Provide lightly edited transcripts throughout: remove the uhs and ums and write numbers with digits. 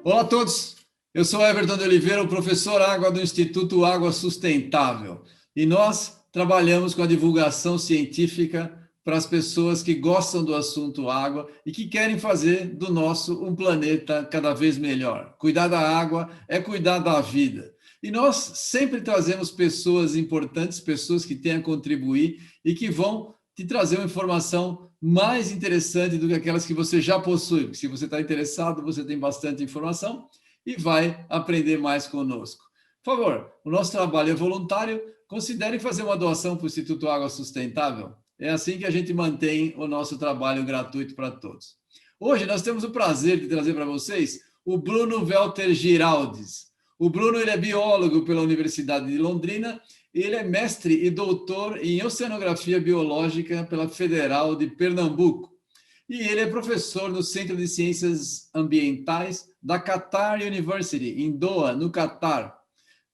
Olá a todos, eu sou Everton de Oliveira, o professor Água do Instituto Água Sustentável, e nós trabalhamos com a divulgação científica para as pessoas que gostam do assunto água e que querem fazer do nosso um planeta cada vez melhor. Cuidar da água é cuidar da vida. E nós sempre trazemos pessoas importantes, pessoas que têm a contribuir e que vão te trazer uma informação mais interessante do que aquelas que você já possui. Porque se você está interessado, você tem bastante informação e vai aprender mais conosco. Por favor, o nosso trabalho é voluntário. Considere fazer uma doação para o Instituto Água Sustentável. É assim que a gente mantém o nosso trabalho gratuito para todos. Hoje nós temos o prazer de trazer para vocês o Bruno Welter Giraldes. O Bruno ele é biólogo pela Universidade de Londrina. Ele é mestre e doutor em Oceanografia Biológica pela Federal de Pernambuco. E ele é professor no Centro de Ciências Ambientais da Qatar University, em Doha, no Catar.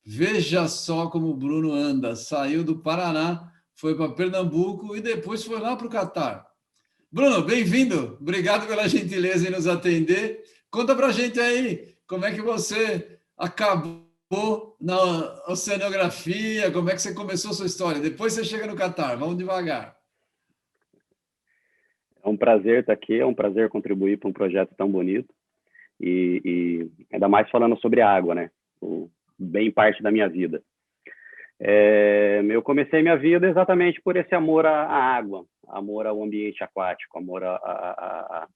Veja só como o Bruno anda. Saiu do Paraná, foi para Pernambuco e depois foi lá para o Catar. Bruno, bem-vindo. Obrigado pela gentileza em nos atender. Conta para a gente aí como é que você acabou na oceanografia, como é que você começou a sua história. Depois você chega no Catar, vamos devagar. É um prazer estar aqui, é um prazer contribuir para um projeto tão bonito e ainda mais falando sobre a água, né? Bem parte da minha vida. Eu comecei minha vida exatamente por esse amor à água, amor ao ambiente aquático, amor à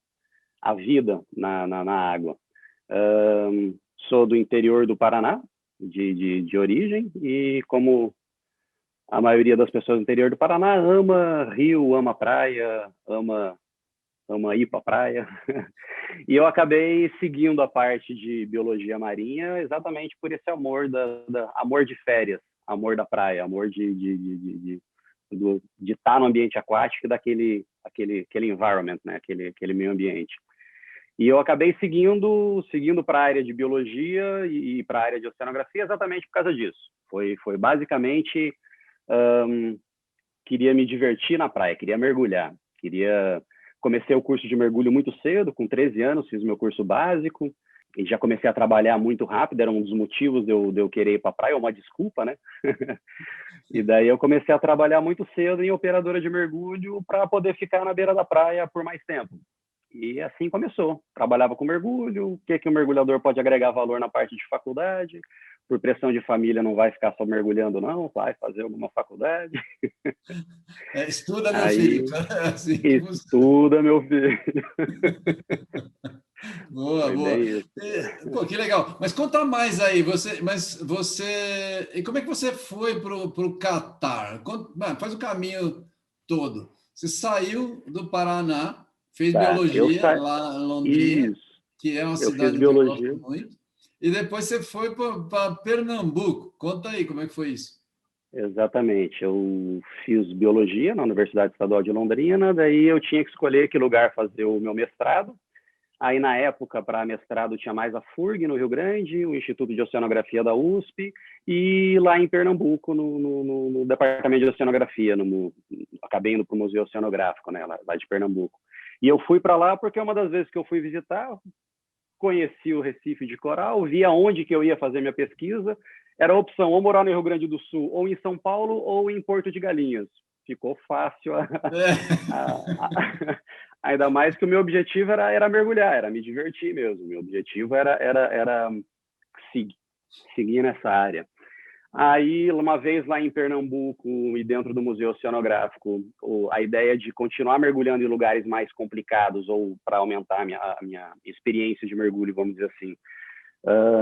vida na água. Sou do interior do Paraná, de origem, e como a maioria das pessoas do interior do Paraná ama rio, ama praia, ama ir para a praia. E eu acabei seguindo a parte de biologia marinha exatamente por esse amor amor de férias, amor da praia, amor de estar no ambiente aquático e daquele environment, né? aquele meio ambiente. E eu acabei seguindo para a área de biologia e para a área de oceanografia exatamente por causa disso. Foi basicamente, queria me divertir na praia, queria mergulhar. Comecei o curso de mergulho muito cedo, com 13 anos, fiz o meu curso básico, e já comecei a trabalhar muito rápido, era um dos motivos de eu querer ir para a praia, uma desculpa, né? E daí eu comecei a trabalhar muito cedo em operadora de mergulho para poder ficar na beira da praia por mais tempo. E assim começou. Trabalhava com mergulho, o que o mergulhador pode agregar valor na parte de faculdade. Por pressão de família, não vai ficar só mergulhando, não, vai fazer alguma faculdade. Estuda, meu filho. Assim estuda, meu filho. Boa, boa. Pô, que legal. Mas conta mais aí. E como é que você foi para o Catar? Faz o caminho todo. Você saiu do Paraná, fez biologia lá em Londrina, que é uma cidade que eu gosto muito, e depois você foi para Pernambuco. Conta aí como é que foi isso. Exatamente. Eu fiz biologia na Universidade Estadual de Londrina, daí eu tinha que escolher que lugar fazer o meu mestrado. Aí, na época, para mestrado, tinha mais a FURG, no Rio Grande, o Instituto de Oceanografia da USP, e lá em Pernambuco, no Departamento de Oceanografia, acabei indo para o Museu Oceanográfico, né, lá de Pernambuco. E eu fui para lá porque uma das vezes que eu fui visitar, conheci o Recife de Coral, vi aonde que eu ia fazer minha pesquisa, era a opção ou morar no Rio Grande do Sul, ou em São Paulo, ou em Porto de Galinhas. Ficou fácil ainda mais que o meu objetivo era mergulhar, era me divertir mesmo. Meu objetivo era seguir nessa área. Aí, uma vez lá em Pernambuco e dentro do Museu Oceanográfico, a ideia de continuar mergulhando em lugares mais complicados ou para aumentar a minha experiência de mergulho, vamos dizer assim,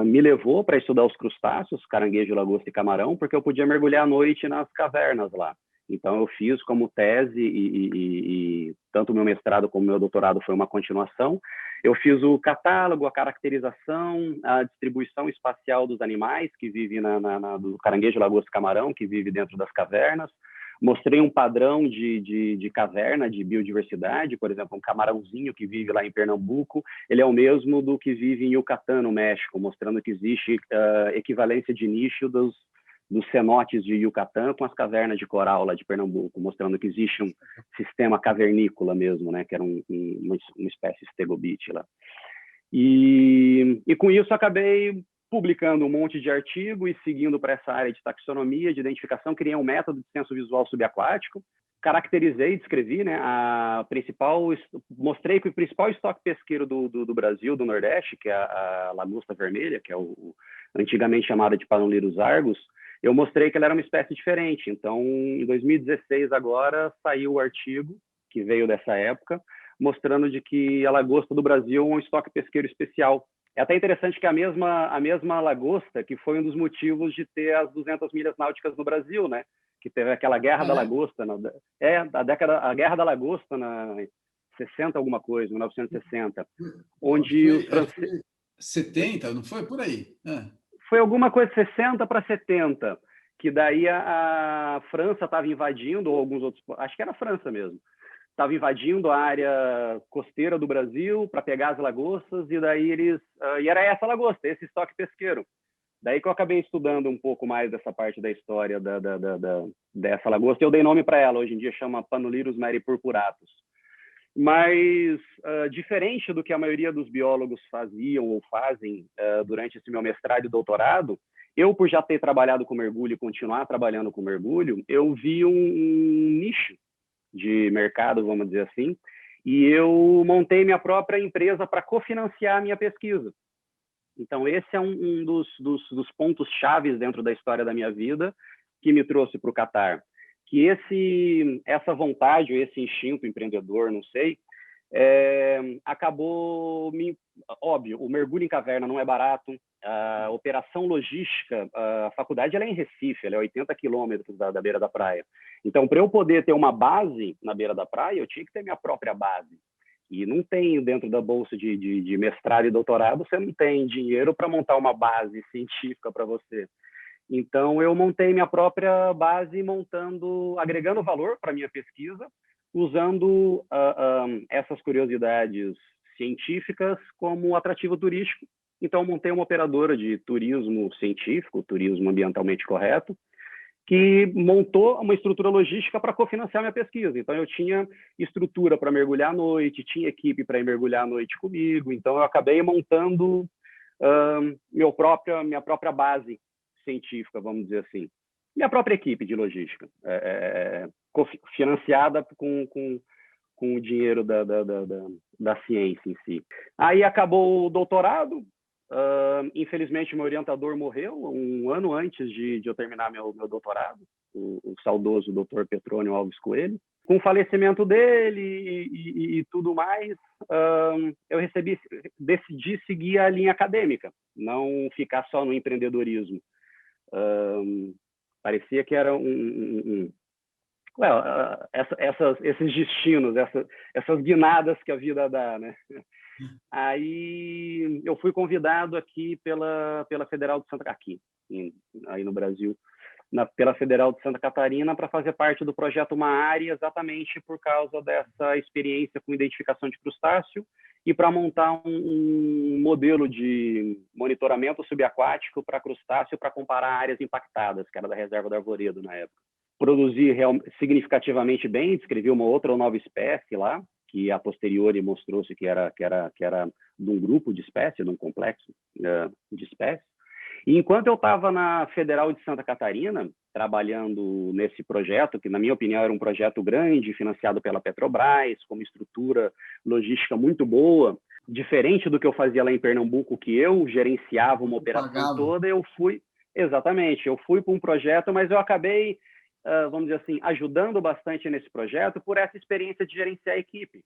me levou para estudar os crustáceos, caranguejo, lagosta e camarão, porque eu podia mergulhar à noite nas cavernas lá. Então, eu fiz como tese e tanto o meu mestrado como o meu doutorado foi uma continuação. Eu fiz o catálogo, a caracterização, a distribuição espacial dos animais que vivem do caranguejo, lagosta e camarão, que vive dentro das cavernas. Mostrei um padrão de caverna, de biodiversidade, por exemplo, um camarãozinho que vive lá em Pernambuco, ele é o mesmo do que vive em Yucatán, no México, mostrando que existe equivalência de nicho dos cenotes de Yucatán com as cavernas de coral lá de Pernambuco, mostrando que existe um sistema cavernícola mesmo, né, que era uma espécie de estegobite lá. E com isso acabei publicando um monte de artigo e seguindo para essa área de taxonomia, de identificação, criei um método de senso visual subaquático, caracterizei, descrevi, né, mostrei que o principal estoque pesqueiro do Brasil, do Nordeste, que é a lagosta vermelha, que é antigamente chamada de Panulirus argus, eu mostrei que ela era uma espécie diferente. Então, em 2016, agora, saiu o artigo, que veio dessa época, mostrando de que a lagosta do Brasil é um estoque pesqueiro especial. É até interessante que a mesma lagosta, que foi um dos motivos de ter as 200 milhas náuticas no Brasil, né? Que teve aquela Guerra da Lagosta, a Guerra da Lagosta na 60 alguma coisa, 1960, onde os franceses... 70, não foi? Por aí. Foi alguma coisa 60 para 70, que daí a França estava invadindo, ou alguns outros... Acho que era a França mesmo. Estava invadindo a área costeira do Brasil para pegar as lagostas, e daí e era essa lagosta, esse estoque pesqueiro. Daí que eu acabei estudando um pouco mais dessa parte da história dessa lagosta. Eu dei nome para ela, hoje em dia chama Panulirus meripurpuratus. Mas, diferente do que a maioria dos biólogos faziam ou fazem durante esse meu mestrado e doutorado, eu, por já ter trabalhado com mergulho e continuar trabalhando com mergulho, eu vi um nicho de mercado, vamos dizer assim, e eu montei minha própria empresa para cofinanciar a minha pesquisa. Então, esse é um dos pontos chaves dentro da história da minha vida que me trouxe para o Catar. Que essa vontade, ou esse instinto empreendedor, não sei, acabou... Óbvio, o mergulho em caverna não é barato, a operação logística, a faculdade ela é em Recife, ela é 80 quilômetros da beira da praia. Então, para eu poder ter uma base na beira da praia, eu tinha que ter minha própria base. E não tem, dentro da bolsa de mestrado e doutorado, você não tem dinheiro para montar uma base científica para você. Então, eu montei minha própria base agregando valor para a minha pesquisa, usando essas curiosidades científicas como atrativo turístico. Então, montei uma operadora de turismo científico, turismo ambientalmente correto, que montou uma estrutura logística para cofinanciar minha pesquisa. Então, eu tinha estrutura para mergulhar à noite, tinha equipe para ir mergulhar à noite comigo. Então, eu acabei montando minha própria base científica, vamos dizer assim. Minha própria equipe de logística, financiada com o dinheiro da ciência em si. Aí acabou o doutorado. Infelizmente, meu orientador morreu um ano antes de eu terminar meu doutorado, o saudoso Dr. Petrônio Alves Coelho. Com o falecimento dele e tudo mais, eu decidi seguir a linha acadêmica, não ficar só no empreendedorismo. Parecia que era esses destinos, essas guinadas que a vida dá, né? Aí eu fui convidado aqui pela Federal de Santa Catarina, aí no Brasil, pela Federal de Santa Catarina, para fazer parte do projeto Uma Área, exatamente por causa dessa experiência com identificação de crustáceo e para montar um modelo de monitoramento subaquático para crustáceo para comparar áreas impactadas, que era da Reserva do Arvoredo na época. Produzi significativamente bem, descrevi uma outra ou nova espécie lá, que a posteriori mostrou-se que era de um grupo de espécies, de um complexo de espécies. E enquanto eu estava na Federal de Santa Catarina, trabalhando nesse projeto, que na minha opinião era um projeto grande, financiado pela Petrobras, com uma estrutura logística muito boa, diferente do que eu fazia lá em Pernambuco, que eu gerenciava uma operação toda, eu fui para um projeto, mas eu acabei, vamos dizer assim, ajudando bastante nesse projeto por essa experiência de gerenciar a equipe.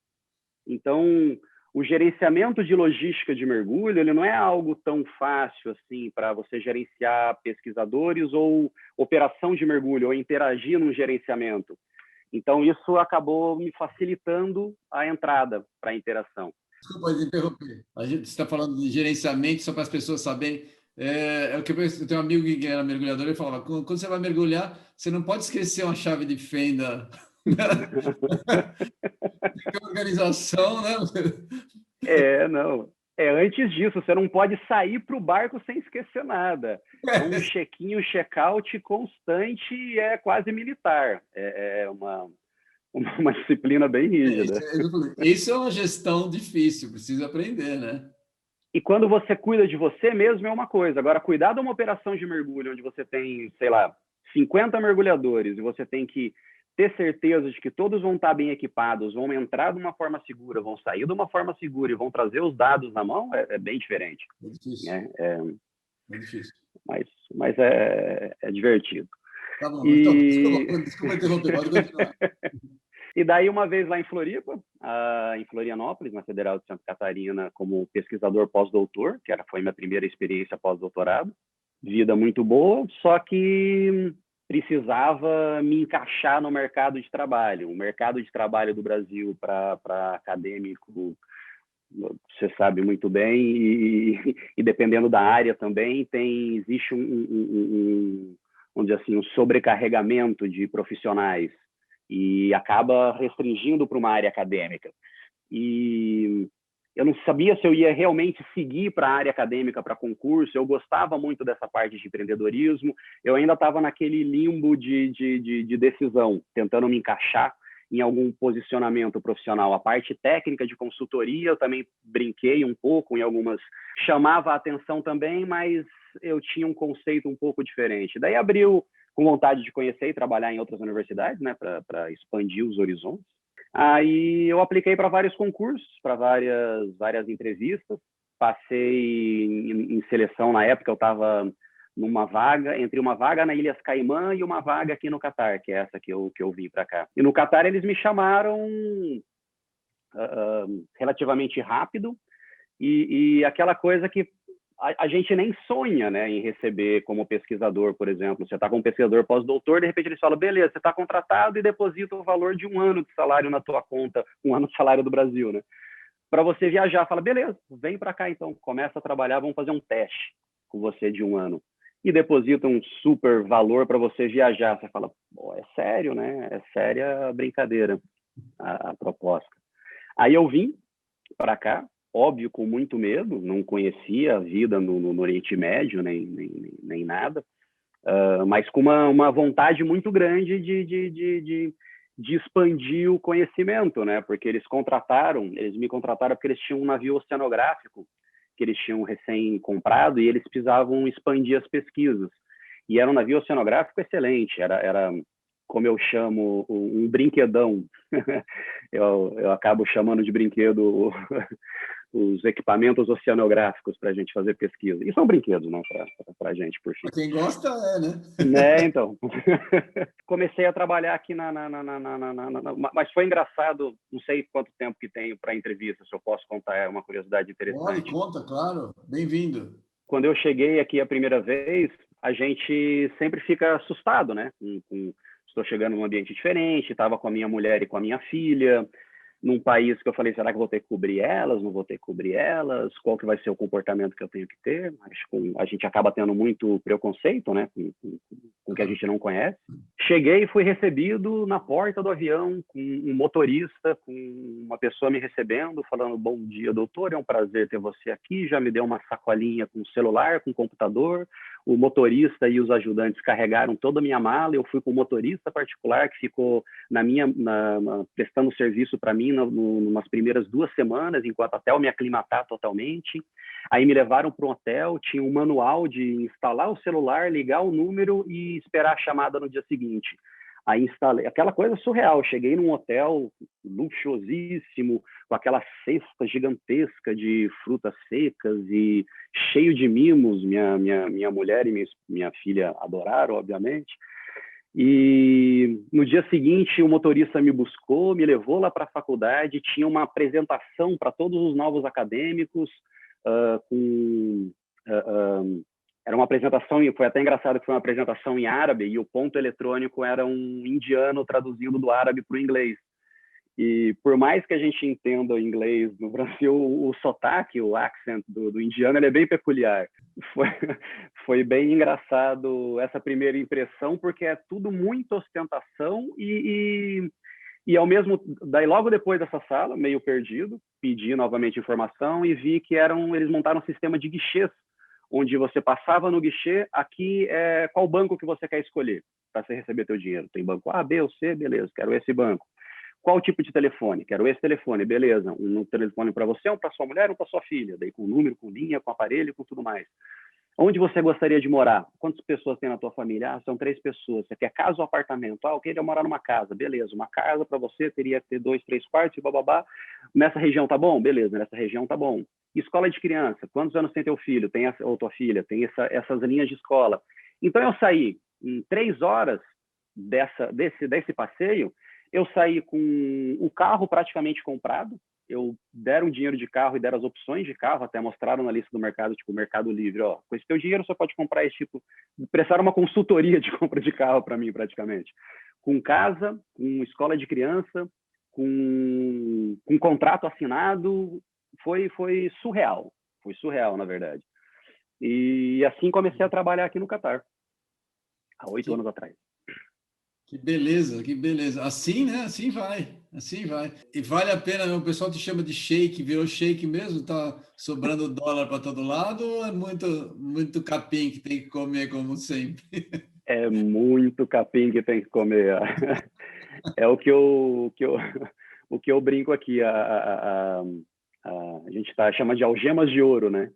Então, o gerenciamento de logística de mergulho, ele não é algo tão fácil assim para você gerenciar pesquisadores ou operação de mergulho, ou interagir num gerenciamento. Então, isso acabou me facilitando a entrada para a interação. Desculpa interromper. A gente está falando de gerenciamento, só para as pessoas saberem. O que eu tenho um amigo que era mergulhador, ele falava, quando você vai mergulhar, você não pode esquecer uma chave de fenda. Tem organização, né? Não. Antes disso, você não pode sair para o barco sem esquecer nada. É um check-in, um check-out constante e é quase militar. É uma disciplina bem rígida. Isso é uma gestão difícil, precisa aprender, né? E quando você cuida de você mesmo é uma coisa. Agora, cuidar de uma operação de mergulho onde você tem, sei lá, 50 mergulhadores e você tem que ter certeza de que todos vão estar bem equipados, vão entrar de uma forma segura, vão sair de uma forma segura e vão trazer os dados na mão, é bem diferente. É difícil. É difícil. Mas é divertido. Tá bom, então, desculpa interromper, pode continuar. E daí, uma vez lá em Floripa, em Florianópolis, na Federal de Santa Catarina, como pesquisador pós-doutor, que foi minha primeira experiência pós-doutorado. Vida muito boa, só que precisava me encaixar no mercado de trabalho. O mercado de trabalho do Brasil para acadêmico, você sabe muito bem, e dependendo da área também, existe vamos dizer assim, um sobrecarregamento de profissionais e acaba restringindo para uma área acadêmica. E eu não sabia se eu ia realmente seguir para a área acadêmica, para concurso. Eu gostava muito dessa parte de empreendedorismo. Eu ainda estava naquele limbo de decisão, tentando me encaixar em algum posicionamento profissional. A parte técnica de consultoria, eu também brinquei um pouco em algumas. Chamava a atenção também, mas eu tinha um conceito um pouco diferente. Daí abriu com vontade de conhecer e trabalhar em outras universidades, né, para expandir os horizontes. Aí eu apliquei para vários concursos, para várias entrevistas, passei em seleção. Na época eu estava entre uma vaga na Ilhas Caimã e uma vaga aqui no Catar, que é essa que eu vim para cá. E no Catar eles me chamaram relativamente rápido, e aquela coisa que a gente nem sonha, né, em receber como pesquisador, por exemplo. Você está com um pesquisador pós-doutor, de repente eles falam, beleza, você está contratado e deposita o valor de 1 ano de salário na tua conta, 1 ano de salário do Brasil, né? Para você viajar, fala, beleza, vem para cá então, começa a trabalhar, vamos fazer um teste com você de 1 ano. E deposita um super valor para você viajar. Você fala, é sério, né? É séria a brincadeira, a proposta. Aí eu vim para cá, óbvio, com muito medo, não conhecia a vida no Oriente Médio, nem nada, mas com uma vontade muito grande de expandir o conhecimento, né? Porque eles me contrataram porque eles tinham um navio oceanográfico que eles tinham recém-comprado e eles precisavam expandir as pesquisas. E era um navio oceanográfico excelente, era como eu chamo, um brinquedão. eu acabo chamando de brinquedo os equipamentos oceanográficos para a gente fazer pesquisa. E são brinquedos, né, para a gente, por fim. Quem gosta né? Né, então. Comecei a trabalhar aqui mas foi engraçado, não sei quanto tempo que tenho para a entrevista, se eu posso contar, é uma curiosidade interessante. Pode, conta, claro. Bem-vindo. Quando eu cheguei aqui a primeira vez, a gente sempre fica assustado, né? Estou chegando num ambiente diferente, estava com a minha mulher e com a minha filha, num país que eu falei, será que eu vou ter que cobrir elas? Não vou ter que cobrir elas? Qual que vai ser o comportamento que eu tenho que ter? Acho que a gente acaba tendo muito preconceito, né? Com o que a gente não conhece. Cheguei e fui recebido na porta do avião com um motorista, com uma pessoa me recebendo, falando, bom dia, doutor, é um prazer ter você aqui. Já me deu uma sacolinha com celular, com computador. O motorista e os ajudantes carregaram toda a minha mala. Eu fui com o motorista particular que ficou prestando serviço para mim nas primeiras 2 semanas, enquanto até eu me aclimatar totalmente. Aí me levaram para um hotel, tinha um manual de instalar o celular, ligar o número e esperar a chamada no dia seguinte. Aí instalei, aquela coisa surreal. Cheguei num hotel luxuosíssimo, com aquela cesta gigantesca de frutas secas e cheio de mimos. Minha mulher e minha filha adoraram, obviamente. E no dia seguinte, o motorista me buscou, me levou lá para a faculdade, tinha uma apresentação para todos os novos acadêmicos, era uma apresentação, e foi até engraçado que foi uma apresentação em árabe, e o ponto eletrônico era um indiano traduzindo do árabe para o inglês. E por mais que a gente entenda o inglês no Brasil, o sotaque, o accent do indiano, ele é bem peculiar. Foi bem engraçado essa primeira impressão, porque é tudo muita ostentação e E daí logo depois dessa sala, meio perdido, pedi novamente informação e vi que eles montaram um sistema de guichês, onde você passava no guichê, aqui qual banco que você quer escolher para você receber teu dinheiro. Tem banco A, B ou C, beleza, quero esse banco. Qual tipo de telefone? Quero esse telefone, beleza. Um telefone para você, um para sua mulher, um para sua filha. Daí com número, com linha, com aparelho, com tudo mais. Onde você gostaria de morar? Quantas pessoas tem na tua família? Ah, são 3 pessoas. Você quer casa ou apartamento? Ah, eu queria morar numa casa. Beleza, uma casa para você teria que ter 2, 3 quartos e bababá. Nessa região tá bom? Beleza, nessa região tá bom. Escola de criança. Quantos anos tem teu filho? Ou tua filha? Tem essas linhas de escola. Então eu saí em 3 horas desse passeio, eu saí com o carro praticamente comprado. Eu deram dinheiro de carro e deram as opções de carro, até mostraram na lista do mercado, tipo, Mercado Livre, ó, com esse teu dinheiro você pode comprar esse tipo, prestaram uma consultoria de compra de carro para mim, praticamente. Com casa, com escola de criança, com contrato assinado, foi surreal, na verdade. E assim comecei a trabalhar aqui no Catar, há 8 anos atrás. Que beleza, que beleza. Assim, né? Assim vai, assim vai. E vale a pena, o pessoal te chama de shake, virou shake mesmo? Tá sobrando dólar para todo lado ou é muito capim que tem que comer como sempre? É muito capim que tem que comer. É o que eu brinco aqui. A gente chama de algemas de ouro, né?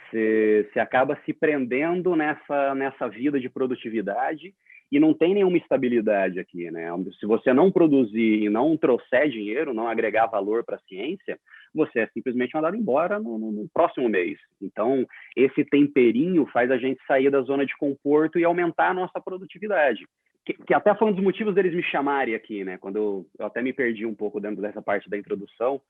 Você acaba se prendendo nessa vida de produtividade e não tem nenhuma estabilidade aqui, né? Se você não produzir e não trouxer dinheiro, não agregar valor para a ciência, você é simplesmente mandado embora no próximo mês. Então, esse temperinho faz a gente sair da zona de conforto e aumentar a nossa produtividade. Que até foi um dos motivos deles me chamarem aqui, né? Quando eu até me perdi um pouco dentro dessa parte da introdução,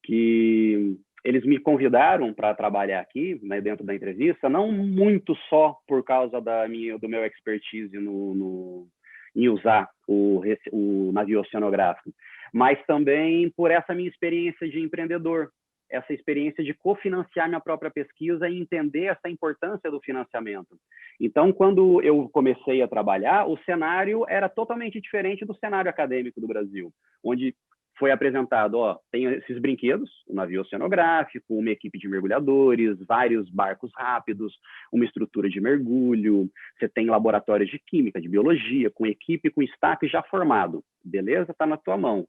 que eles me convidaram para trabalhar aqui, né, dentro da entrevista, não muito só por causa do meu expertise em usar o navio oceanográfico, mas também por essa minha experiência de empreendedor, essa experiência de cofinanciar minha própria pesquisa e entender essa importância do financiamento. Então, quando eu comecei a trabalhar, o cenário era totalmente diferente do cenário acadêmico do Brasil, onde foi apresentado, ó, tem esses brinquedos, um navio oceanográfico, uma equipe de mergulhadores, vários barcos rápidos, uma estrutura de mergulho, você tem laboratórios de química, de biologia, com equipe, com staff já formado. Beleza? Está na tua mão.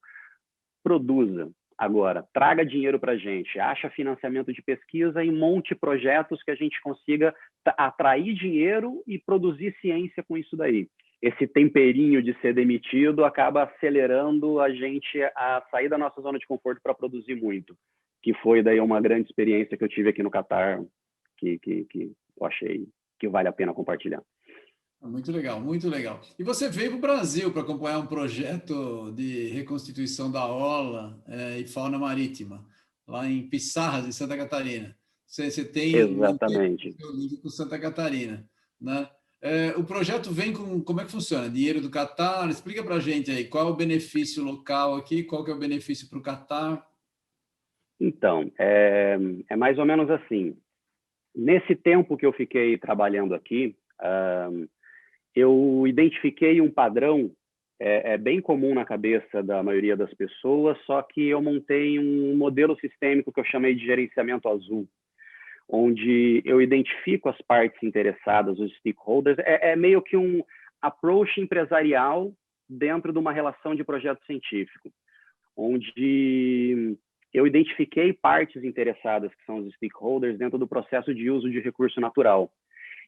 Produza. Agora, traga dinheiro para a gente, acha financiamento de pesquisa e monte projetos que a gente consiga atrair dinheiro e produzir ciência com isso daí. Esse temperinho de ser demitido acaba acelerando a gente a sair da nossa zona de conforto para produzir muito, que foi daí uma grande experiência que eu tive aqui no Catar, que eu achei que vale a pena compartilhar. Muito legal, muito legal. E você veio para o Brasil para acompanhar um projeto de reconstituição da orla e fauna marítima, lá em Pissarras, em Santa Catarina. Você tem Exatamente. seu link com Santa Catarina, né? O projeto vem com... Como é que funciona? Dinheiro do Catar? Explica para a gente aí, qual é o benefício local aqui, qual que é o benefício para o Catar? Então, é mais ou menos assim. Nesse tempo que eu fiquei trabalhando aqui, eu identifiquei um padrão bem comum na cabeça da maioria das pessoas, só que eu montei um modelo sistêmico que eu chamei de gerenciamento azul, onde eu identifico as partes interessadas, os stakeholders, é meio que um approach empresarial dentro de uma relação de projeto científico, onde eu identifiquei partes interessadas, que são os stakeholders, dentro do processo de uso de recurso natural.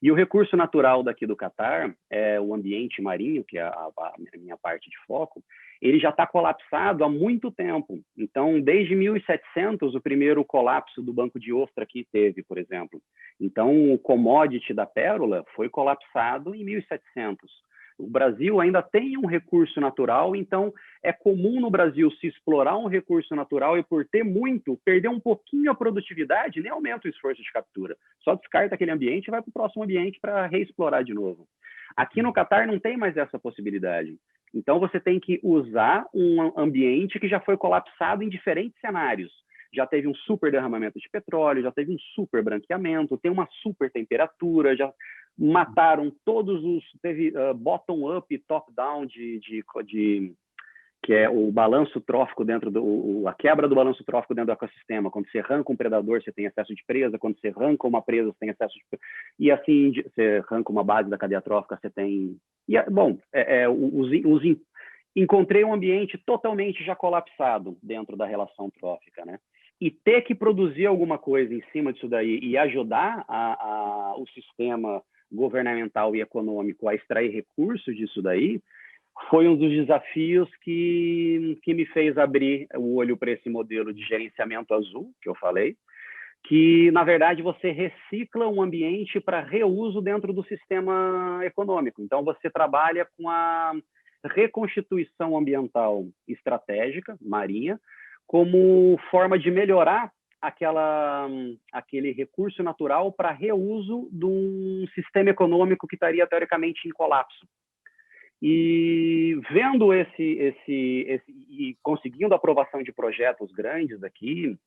E o recurso natural daqui do Catar, o ambiente marinho, que é a minha parte de foco, ele já está colapsado há muito tempo. Então, desde 1700, o primeiro colapso do Banco de Ostra aqui teve, por exemplo. Então, o commodity da pérola foi colapsado em 1700. O Brasil ainda tem um recurso natural, então é comum no Brasil se explorar um recurso natural e, por ter muito, perder um pouquinho a produtividade, nem aumenta o esforço de captura. Só descarta aquele ambiente e vai para o próximo ambiente para reexplorar de novo. Aqui no Catar não tem mais essa possibilidade. Então você tem que usar um ambiente que já foi colapsado em diferentes cenários. Já teve um super derramamento de petróleo, já teve um super branqueamento, tem uma super temperatura, já mataram todos os... Teve bottom-up e top-down que é o balanço trófico a quebra do balanço trófico dentro do ecossistema. Quando você arranca um predador, você tem excesso de presa. Quando você arranca uma presa, você tem excesso de... E assim, você arranca uma base da cadeia trófica, você tem... Encontrei um ambiente totalmente já colapsado dentro da relação trófica, né? E ter que produzir alguma coisa em cima disso daí e ajudar o sistema governamental e econômico a extrair recursos disso daí, foi um dos desafios que me fez abrir o olho para esse modelo de gerenciamento azul, que eu falei, que, na verdade, você recicla um ambiente para reuso dentro do sistema econômico. Então, você trabalha com a reconstituição ambiental estratégica, marinha, como forma de melhorar aquele recurso natural para reuso de um sistema econômico que estaria, teoricamente, em colapso. E vendo e conseguindo a aprovação de projetos grandes aqui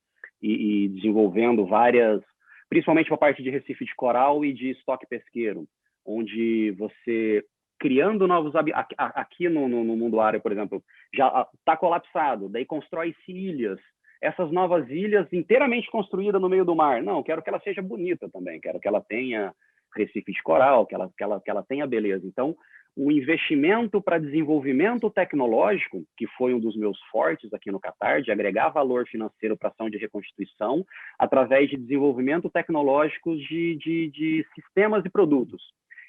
e desenvolvendo várias, principalmente para a parte de Recife de coral e de estoque pesqueiro, onde você criando novos aqui no mundo árabe, por exemplo, já está colapsado, daí constrói-se ilhas. Essas novas ilhas inteiramente construídas no meio do mar. Não, quero que ela seja bonita também, quero que ela tenha Recife de coral, que ela tenha beleza. Então, o investimento para desenvolvimento tecnológico, que foi um dos meus fortes aqui no Catar, de agregar valor financeiro para a ação de reconstituição, através de desenvolvimento tecnológico de sistemas e produtos.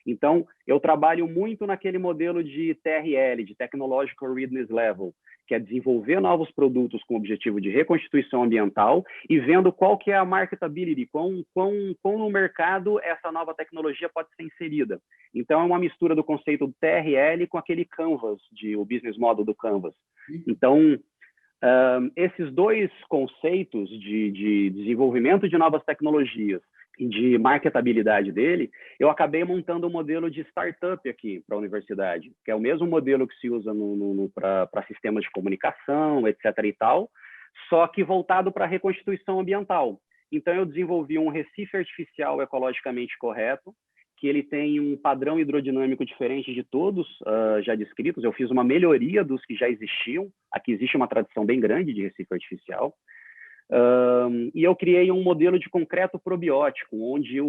Então, eu trabalho muito naquele modelo de TRL, de Technological Readiness Level, que é desenvolver novos produtos com o objetivo de reconstituição ambiental e vendo qual que é a marketability, quão no mercado essa nova tecnologia pode ser inserida. Então, é uma mistura do conceito do TRL com aquele Canvas, o business model do Canvas. Então, esses dois conceitos de desenvolvimento de novas tecnologias e de marketabilidade dele, eu acabei montando um modelo de startup aqui para a universidade, que é o mesmo modelo que se usa para sistemas de comunicação, etc. e tal, só que voltado para a reconstituição ambiental. Então, eu desenvolvi um recife artificial ecologicamente correto, que ele tem um padrão hidrodinâmico diferente de todos já descritos. Eu fiz uma melhoria dos que já existiam. Aqui existe uma tradição bem grande de recife artificial. E eu criei um modelo de concreto probiótico, onde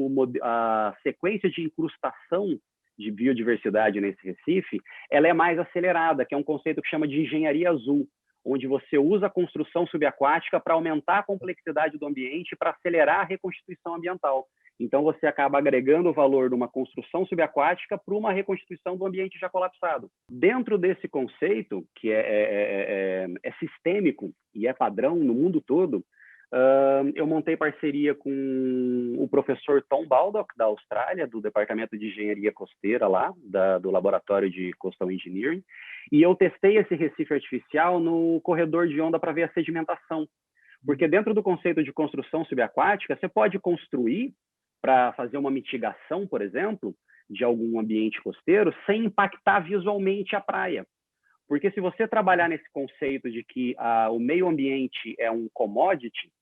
a sequência de incrustação de biodiversidade nesse recife, ela é mais acelerada, que é um conceito que chama de engenharia azul, onde você usa a construção subaquática para aumentar a complexidade do ambiente e para acelerar a reconstituição ambiental. Então, você acaba agregando o valor de uma construção subaquática para uma reconstituição do ambiente já colapsado. Dentro desse conceito, que é sistêmico e é padrão no mundo todo, eu montei parceria com o professor Tom Baldock, da Austrália, do Departamento de Engenharia Costeira lá, do Laboratório de Coastal Engineering, e eu testei esse recife artificial no corredor de onda para ver a sedimentação. Porque dentro do conceito de construção subaquática, você pode construir para fazer uma mitigação, por exemplo, de algum ambiente costeiro, sem impactar visualmente a praia. Porque se você trabalhar nesse conceito de que o meio ambiente é um commodity,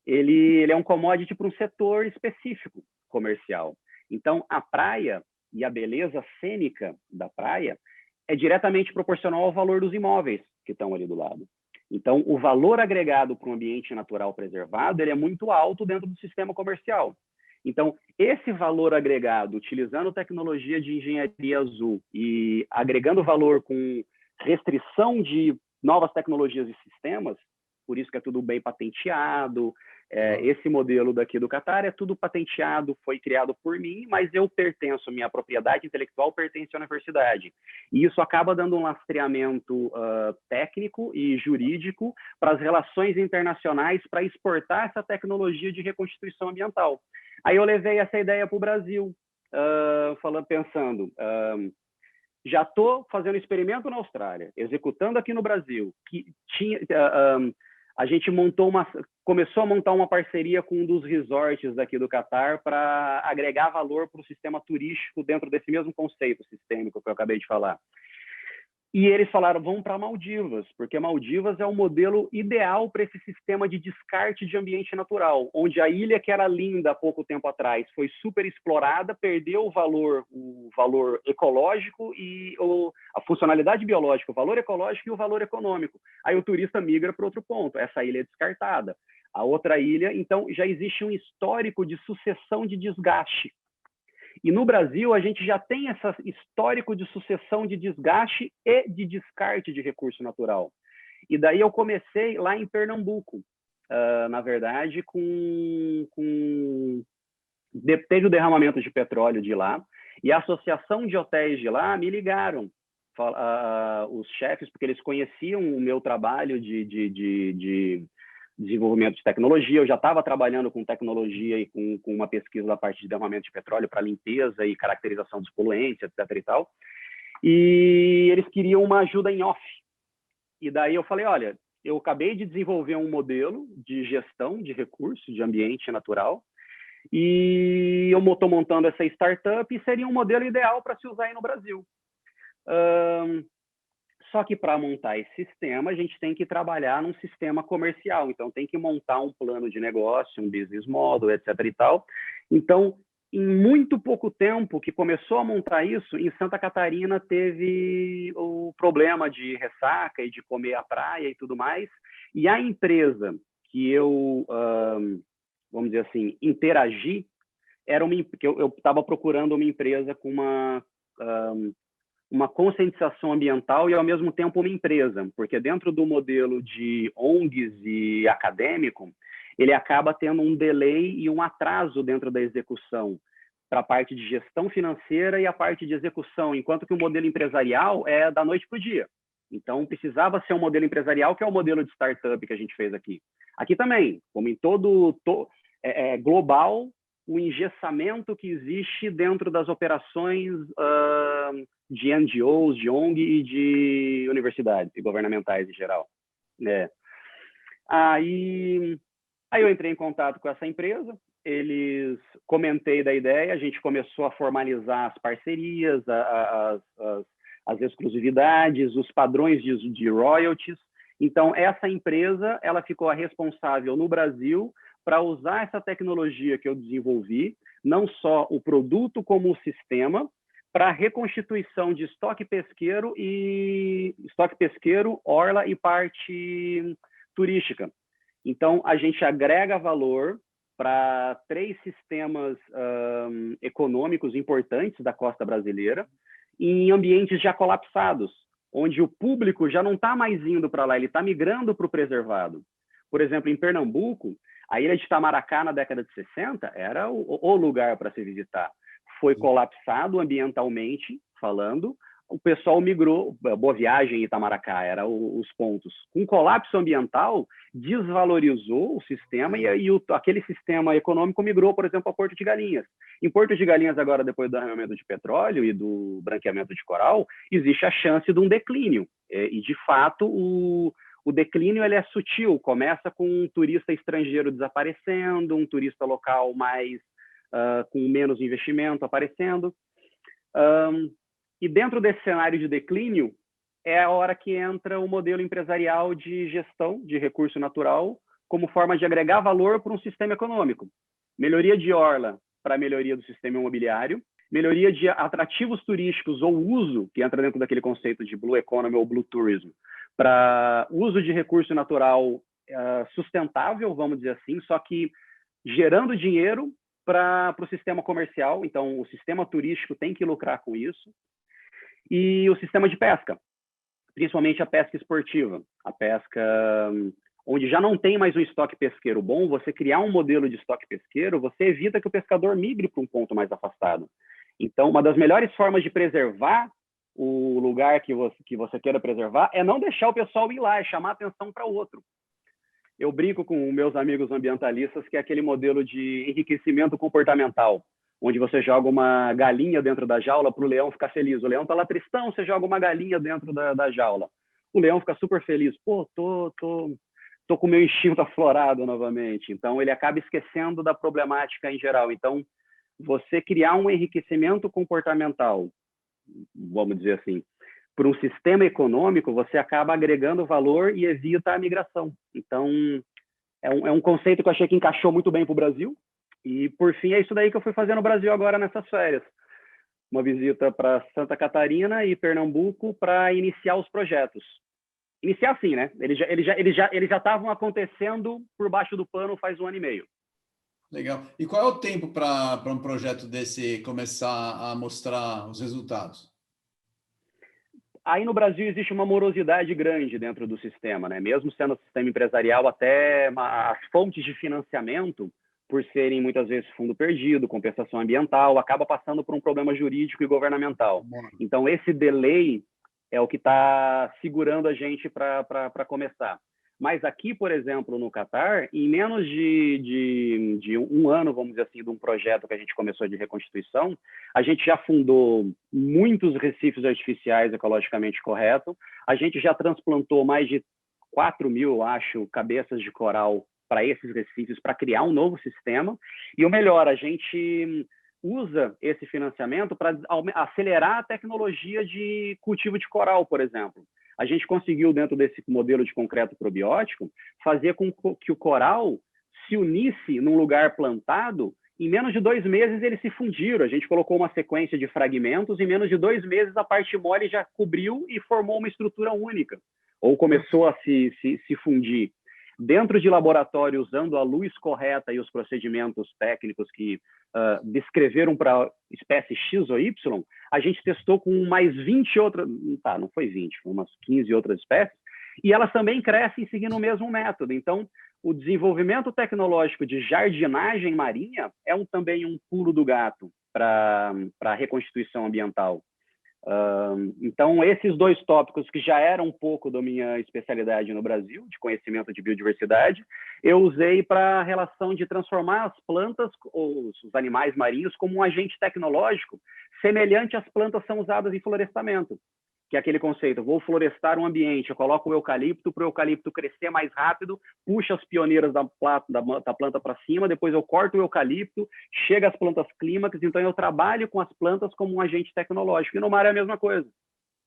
ele é um commodity para um setor específico comercial. Então, a praia e a beleza cênica da praia é diretamente proporcional ao valor dos imóveis que estão ali do lado. Então, o valor agregado para um ambiente natural preservado ele é muito alto dentro do sistema comercial. Então, esse valor agregado, utilizando tecnologia de engenharia azul e agregando valor com restrição de novas tecnologias e sistemas, por isso que é tudo bem patenteado. Esse modelo daqui do Catar é tudo patenteado, foi criado por mim, mas eu pertenço, minha propriedade intelectual pertence à universidade. E isso acaba dando um lastreamento técnico e jurídico para as relações internacionais para exportar essa tecnologia de reconstituição ambiental. Aí eu levei essa ideia para o Brasil, pensando... já estou fazendo experimento na Austrália, executando aqui no Brasil, que a gente começou a montar uma parceria com um dos resorts daqui do Catar para agregar valor para o sistema turístico dentro desse mesmo conceito sistêmico que eu acabei de falar. E eles falaram, vamos para Maldivas, porque Maldivas é o modelo ideal para esse sistema de descarte de ambiente natural, onde a ilha, que era linda há pouco tempo atrás, foi super explorada, perdeu o valor ecológico e a funcionalidade biológica, o valor ecológico e o valor econômico. Aí o turista migra para outro ponto, essa ilha é descartada. A outra ilha, então, já existe um histórico de sucessão de desgaste. E no Brasil, a gente já tem esse histórico de sucessão de desgaste e de descarte de recurso natural. E daí eu comecei lá em Pernambuco, na verdade, teve o derramamento de petróleo de lá, e a associação de hotéis de lá me ligaram, os chefes, porque eles conheciam o meu trabalho de desenvolvimento de tecnologia. Eu já estava trabalhando com tecnologia e com uma pesquisa da parte de derramamento de petróleo para limpeza e caracterização dos poluentes, etc. e tal. E eles queriam uma ajuda em off. E daí eu falei, olha, eu acabei de desenvolver um modelo de gestão de recursos, de ambiente natural, e eu estou montando essa startup e seria um modelo ideal para se usar aí no Brasil. Só que para montar esse sistema, a gente tem que trabalhar num sistema comercial. Então, tem que montar um plano de negócio, um business model, etc. e tal. Então, em muito pouco tempo que começou a montar isso, em Santa Catarina teve o problema de ressaca e de comer a praia e tudo mais. E a empresa que eu, vamos dizer assim, interagi, que eu estava procurando uma empresa com uma conscientização ambiental e, ao mesmo tempo, uma empresa, porque dentro do modelo de ONGs e acadêmico, ele acaba tendo um delay e um atraso dentro da execução para a parte de gestão financeira e a parte de execução, enquanto que o modelo empresarial é da noite para o dia. Então, precisava ser um modelo empresarial, que é o modelo de startup que a gente fez aqui. Aqui também, como em global, o engessamento que existe dentro das operações de NGOs, de ONG e de universidades e governamentais em geral. Aí eu entrei em contato com essa empresa, comentei da ideia, a gente começou a formalizar as parcerias, as exclusividades, os padrões de royalties. Então, essa empresa, ela ficou a responsável no Brasil para usar essa tecnologia que eu desenvolvi, não só o produto como o sistema, para a reconstituição de estoque pesqueiro, orla e parte turística. Então, a gente agrega valor para 3 sistemas econômicos importantes da costa brasileira, em ambientes já colapsados, onde o público já não está mais indo para lá, ele está migrando para o preservado. Por exemplo, em Pernambuco, a ilha de Itamaracá, na década de 60, era o lugar para se visitar. Foi colapsado ambientalmente falando, o pessoal migrou, Boa Viagem e Itamaracá eram os pontos. Com colapso ambiental, desvalorizou o sistema e aquele sistema econômico migrou, por exemplo, a Porto de Galinhas. Em Porto de Galinhas, agora, depois do derramamento de petróleo e do branqueamento de coral, existe a chance de um declínio. E, de fato, o declínio ele é sutil, começa com um turista estrangeiro desaparecendo, um turista local com menos investimento aparecendo. E dentro desse cenário de declínio, é a hora que entra o modelo empresarial de gestão de recurso natural como forma de agregar valor para um sistema econômico. Melhoria de orla para melhoria do sistema imobiliário, melhoria de atrativos turísticos ou uso, que entra dentro daquele conceito de Blue Economy ou Blue Tourism, para uso de recurso natural sustentável, vamos dizer assim, só que gerando dinheiro para o sistema comercial. Então, o sistema turístico tem que lucrar com isso. E o sistema de pesca, principalmente a pesca esportiva, a pesca onde já não tem mais um estoque pesqueiro bom, você criar um modelo de estoque pesqueiro, você evita que o pescador migre para um ponto mais afastado. Então, uma das melhores formas de preservar o lugar que você queira preservar é não deixar o pessoal ir lá, é chamar atenção para outro. Eu brinco com meus amigos ambientalistas que é aquele modelo de enriquecimento comportamental, onde você joga uma galinha dentro da jaula para o leão ficar feliz. O leão está lá tristão, você joga uma galinha dentro da jaula. O leão fica super feliz. Pô, tô com o meu instinto aflorado novamente. Então, ele acaba esquecendo da problemática em geral. Então, você criar um enriquecimento comportamental, vamos dizer assim, para um sistema econômico, você acaba agregando valor e evita a migração. Então, é um conceito que eu achei que encaixou muito bem para o Brasil. E, por fim, é isso daí que eu fui fazer no Brasil agora nessas férias. Uma visita para Santa Catarina e Pernambuco para iniciar os projetos. Iniciar sim, né? Eles já estavam acontecendo por baixo do pano faz 1 ano e meio. Legal. E qual é o tempo para um projeto desse começar a mostrar os resultados? Aí no Brasil existe uma morosidade grande dentro do sistema, né? Mesmo sendo sistema empresarial, até as fontes de financiamento, por serem muitas vezes fundo perdido, compensação ambiental, acaba passando por um problema jurídico e governamental. Então esse delay é o que está segurando a gente para começar. Mas aqui, por exemplo, no Catar, em menos de 1 ano, vamos dizer assim, de um projeto que a gente começou de reconstituição, a gente já fundou muitos recifes artificiais ecologicamente corretos, a gente já transplantou mais de 4 mil, eu acho, cabeças de coral para esses recifes, para criar um novo sistema. E o melhor, a gente usa esse financiamento para acelerar a tecnologia de cultivo de coral, por exemplo. A gente conseguiu, dentro desse modelo de concreto probiótico, fazer com que o coral se unisse num lugar plantado. Em menos de 2 meses, eles se fundiram. A gente colocou uma sequência de fragmentos. Em menos de 2 meses, a parte mole já cobriu e formou uma estrutura única. Ou começou a se fundir. Dentro de laboratório, usando a luz correta e os procedimentos técnicos que descreveram para espécie X ou Y, a gente testou com mais 20 outras, não foi 20, foi umas 15 outras espécies, e elas também crescem seguindo o mesmo método. Então, o desenvolvimento tecnológico de jardinagem marinha é também um pulo do gato para a reconstituição ambiental. Então, esses 2 tópicos que já eram um pouco da minha especialidade no Brasil, de conhecimento de biodiversidade, eu usei para a relação de transformar as plantas, os animais marinhos, como um agente tecnológico semelhante às plantas são usadas em florestamento, que é aquele conceito: vou florestar um ambiente, eu coloco o eucalipto para o eucalipto crescer mais rápido, puxa as pioneiras da planta para cima, depois eu corto o eucalipto, chega às plantas clímax. Então eu trabalho com as plantas como um agente tecnológico. E no mar é a mesma coisa.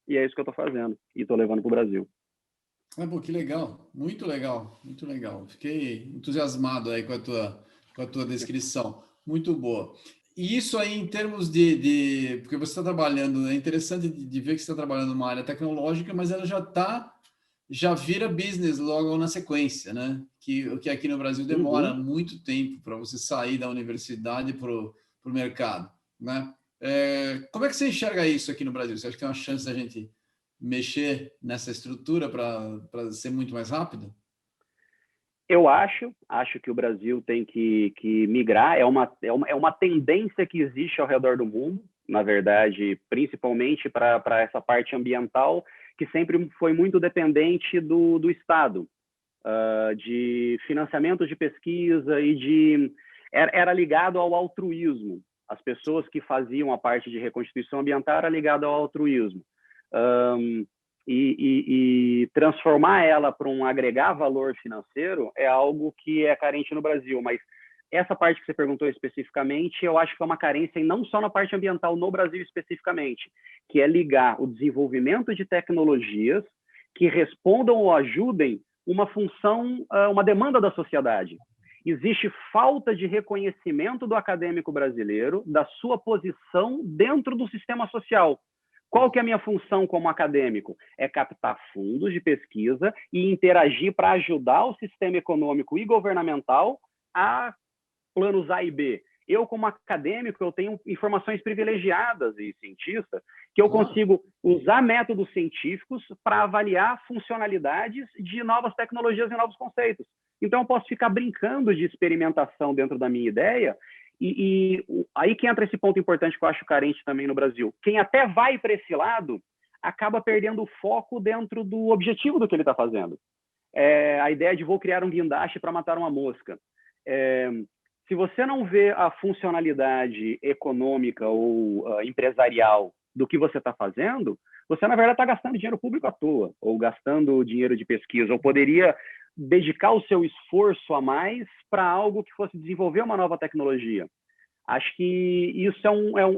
E é isso que eu estou fazendo e estou levando para o Brasil. Pô, que legal, muito legal, muito legal. Fiquei entusiasmado aí com a tua descrição, muito boa. E isso aí em termos porque você está trabalhando, é interessante de ver que você está trabalhando numa área tecnológica, mas ela já vira business logo na sequência, né? Que aqui no Brasil demora muito tempo para você sair da universidade para o mercado, né? Como é que você enxerga isso aqui no Brasil? Você acha que tem uma chance da gente mexer nessa estrutura para ser muito mais rápido? Eu acho que o Brasil tem que migrar. É uma tendência que existe ao redor do mundo, na verdade, principalmente para essa parte ambiental, que sempre foi muito dependente do Estado, de financiamento de pesquisa era ligado ao altruísmo. As pessoas que faziam a parte de reconstituição ambiental era ligado ao altruísmo. E transformar ela para um agregar valor financeiro é algo que é carente no Brasil. Mas essa parte que você perguntou especificamente, eu acho que é uma carência, e não só na parte ambiental no Brasil especificamente, que é ligar o desenvolvimento de tecnologias que respondam ou ajudem uma função, uma demanda da sociedade. Existe falta de reconhecimento do acadêmico brasileiro, da sua posição dentro do sistema social. Qual que é a minha função como acadêmico? É captar fundos de pesquisa e interagir para ajudar o sistema econômico e governamental a planos A e B. Eu, como acadêmico, eu tenho informações privilegiadas e cientista, que eu consigo usar métodos científicos para avaliar funcionalidades de novas tecnologias e novos conceitos. Então, eu posso ficar brincando de experimentação dentro da minha ideia. E aí que entra esse ponto importante que eu acho carente também no Brasil. Quem até vai para esse lado acaba perdendo o foco dentro do objetivo do que ele está fazendo. A ideia de vou criar um guindaste para matar uma mosca. Se você não vê a funcionalidade econômica ou empresarial do que você está fazendo, você, na verdade, está gastando dinheiro público à toa, ou gastando dinheiro de pesquisa, ou poderia dedicar o seu esforço a mais para algo que fosse desenvolver uma nova tecnologia. Acho que isso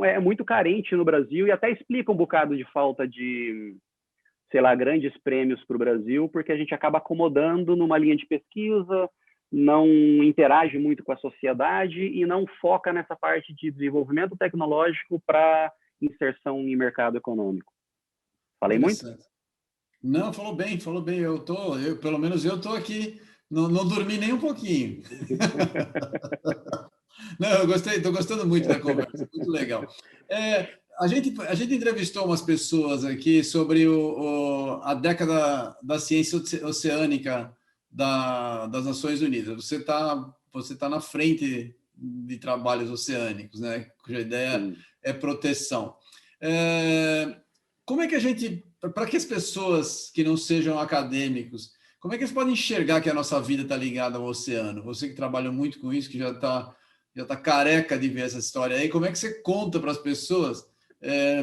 é muito carente no Brasil e até explica um bocado de falta de sei lá, grandes prêmios para o Brasil, porque a gente acaba acomodando numa linha de pesquisa, não interage muito com a sociedade e não foca nessa parte de desenvolvimento tecnológico para inserção em mercado econômico. Falei muito? Não, falou bem, falou bem. Pelo menos eu tô aqui, não dormi nem um pouquinho. Não, eu gostei, estou gostando muito da conversa, muito legal. A gente entrevistou umas pessoas aqui sobre a década da ciência oceânica das Nações Unidas. Você tá na frente de trabalhos oceânicos, né? Cuja ideia Sim. é proteção. Como é que para que as pessoas que não sejam acadêmicos, como é que eles podem enxergar que a nossa vida está ligada ao oceano? Você que trabalha muito com isso, que já está careca de ver essa história aí, como é que você conta para as pessoas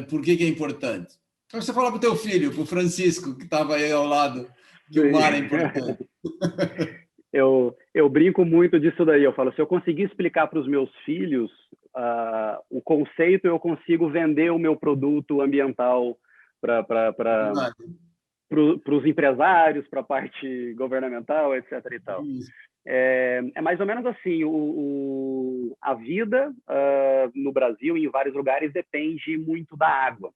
por que é importante? Então, você fala para o teu filho, para o Francisco, que estava aí ao lado, que o mar é importante. Eu brinco muito disso daí. Eu falo, se eu conseguir explicar para os meus filhos o conceito, eu consigo vender o meu produto ambiental para os empresários, para a parte governamental, etc. e tal. É mais ou menos assim, a vida no Brasil, em vários lugares, depende muito da água.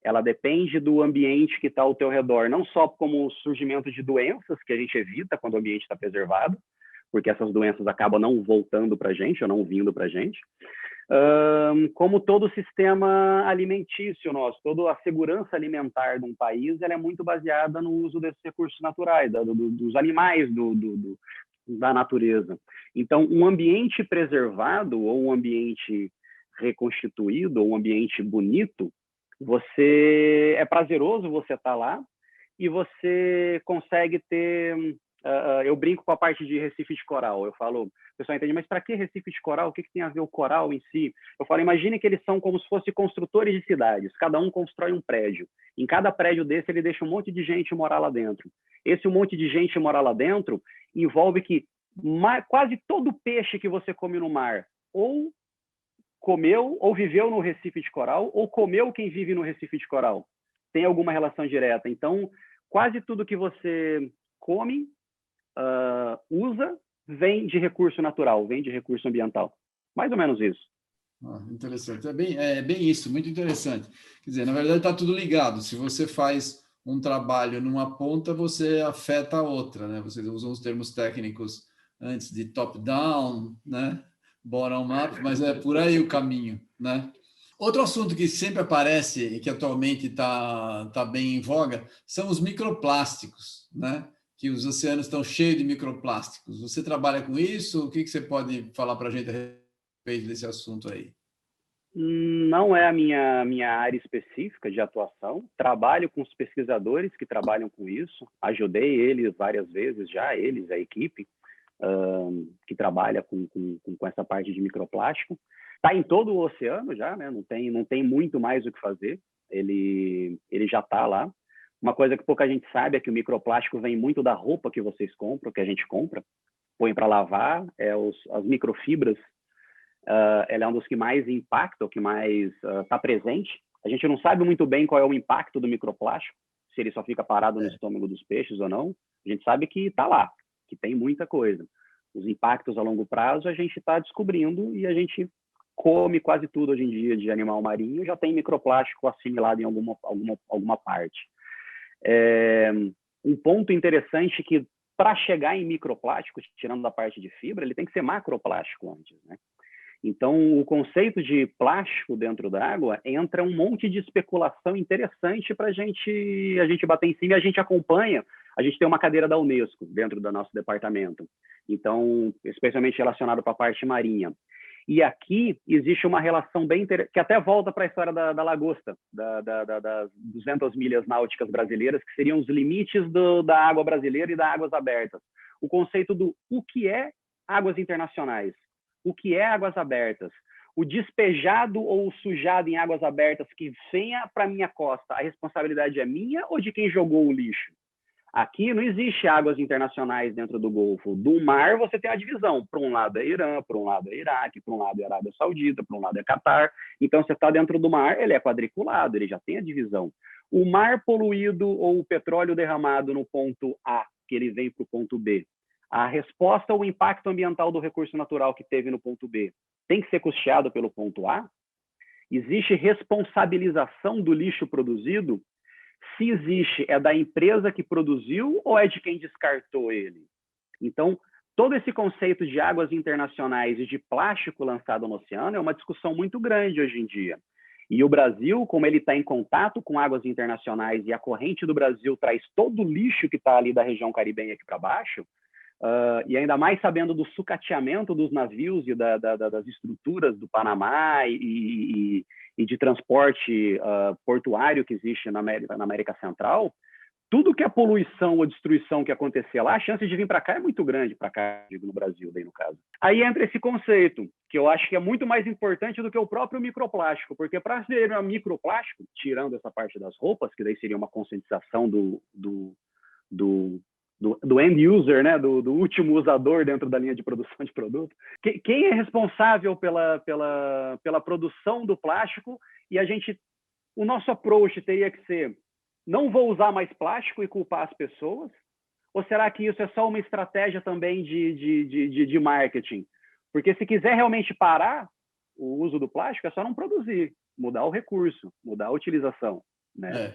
Ela depende do ambiente que está ao teu redor, não só como o surgimento de doenças, que a gente evita quando o ambiente está preservado, porque essas doenças acabam não voltando para a gente, ou não vindo para a gente, como todo o sistema alimentício nosso, toda a segurança alimentar de um país, ela é muito baseada no uso desses recursos naturais, dos animais, da natureza. Então, um ambiente preservado, ou um ambiente reconstituído, ou um ambiente bonito, é prazeroso você estar lá e você consegue ter... eu brinco com a parte de Recife de coral. Eu falo, o pessoal entende, mas para que Recife de coral? O que tem a ver o coral em si? Eu falo, imagine que eles são como se fossem construtores de cidades. Cada um constrói um prédio. Em cada prédio desse, ele deixa um monte de gente morar lá dentro. Esse monte de gente morar lá dentro envolve que quase todo peixe que você come no mar ou comeu ou viveu no Recife de coral, ou comeu quem vive no Recife de coral. Tem alguma relação direta. Então, quase tudo que você come, usa, vem de recurso natural, vem de recurso ambiental. Mais ou menos isso. Interessante. É bem isso, muito interessante. Quer dizer, na verdade está tudo ligado. Se você faz um trabalho numa ponta, você afeta a outra, né? Vocês usam os termos técnicos antes de top-down, né? Bottom-up, mas é por aí o caminho, né? Outro assunto que sempre aparece e que atualmente está bem em voga são os microplásticos, né? Que os oceanos estão cheios de microplásticos. Você trabalha com isso? O que você pode falar para a gente a respeito desse assunto aí? Não é a minha área específica de atuação. Trabalho com os pesquisadores que trabalham com isso. Ajudei eles várias vezes já, a equipe que trabalha com essa parte de microplástico. Está em todo o oceano já, né? Não tem muito mais o que fazer. Ele já está lá. Uma coisa que pouca gente sabe é que o microplástico vem muito da roupa que vocês compram, que a gente compra, põe para lavar, as microfibras. Ela é um dos que mais impacta, o que mais está presente. A gente não sabe muito bem qual é o impacto do microplástico, se ele só fica parado no estômago dos peixes ou não. A gente sabe que está lá, que tem muita coisa. Os impactos a longo prazo a gente está descobrindo e a gente come quase tudo hoje em dia de animal marinho, já tem microplástico assimilado em alguma parte. Um ponto interessante que para chegar em microplásticos, tirando da parte de fibra, ele tem que ser macroplástico antes, né? Então, o conceito de plástico dentro da água entra um monte de especulação interessante para a gente bater em cima, e a gente acompanha. A gente tem uma cadeira da Unesco dentro do nosso departamento, então, especialmente relacionado para a parte marinha. E aqui existe uma relação bem interessante, que até volta para a história da lagosta, das 200 milhas náuticas brasileiras, que seriam os limites da água brasileira e das águas abertas. O conceito do o que é águas internacionais, o que é águas abertas, o despejado ou o sujado em águas abertas que venha para minha costa, a responsabilidade é minha ou de quem jogou o lixo? Aqui não existe águas internacionais dentro do Golfo. Do mar você tem a divisão. Para um lado é Irã, para um lado é Iraque, para um lado é Arábia Saudita, para um lado é Catar. Então você está dentro do mar, ele é quadriculado, ele já tem a divisão. O mar poluído ou o petróleo derramado no ponto A, que ele vem para o ponto B, a resposta ao impacto ambiental do recurso natural que teve no ponto B tem que ser custeado pelo ponto A? Existe responsabilização do lixo produzido? Se existe, é da empresa que produziu ou é de quem descartou ele? Então, todo esse conceito de águas internacionais e de plástico lançado no oceano é uma discussão muito grande hoje em dia. E o Brasil, como ele está em contato com águas internacionais e a corrente do Brasil traz todo o lixo que está ali da região caribenha aqui para baixo, e ainda mais sabendo do sucateamento dos navios e das estruturas do Panamá e de transporte portuário que existe na América Central, tudo que é poluição ou destruição que acontecer lá, a chance de vir para cá é muito grande, para cá, digo, no Brasil, daí no caso. Aí entra esse conceito, que eu acho que é muito mais importante do que o próprio microplástico, porque para ser um microplástico, tirando essa parte das roupas, que daí seria uma conscientização do end user, né, do último usador dentro da linha de produção de produto. Quem é responsável pela produção do plástico? E o nosso approach teria que ser: não vou usar mais plástico e culpar as pessoas? Ou será que isso é só uma estratégia também de marketing? Porque se quiser realmente parar o uso do plástico, é só não produzir, mudar o recurso, mudar a utilização, né?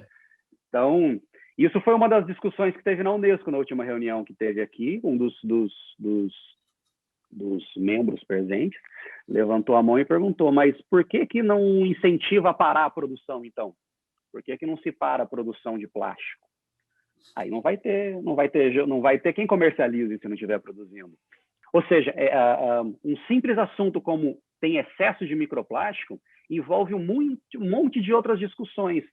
Então, isso foi uma das discussões que teve na Unesco na última reunião que teve aqui. Um dos membros presentes levantou a mão e perguntou: mas por que não incentiva a parar a produção, então? Por que não se para a produção de plástico? Aí não vai ter quem comercialize se não estiver produzindo. Ou seja, um simples assunto como tem excesso de microplástico envolve um monte de outras discussões.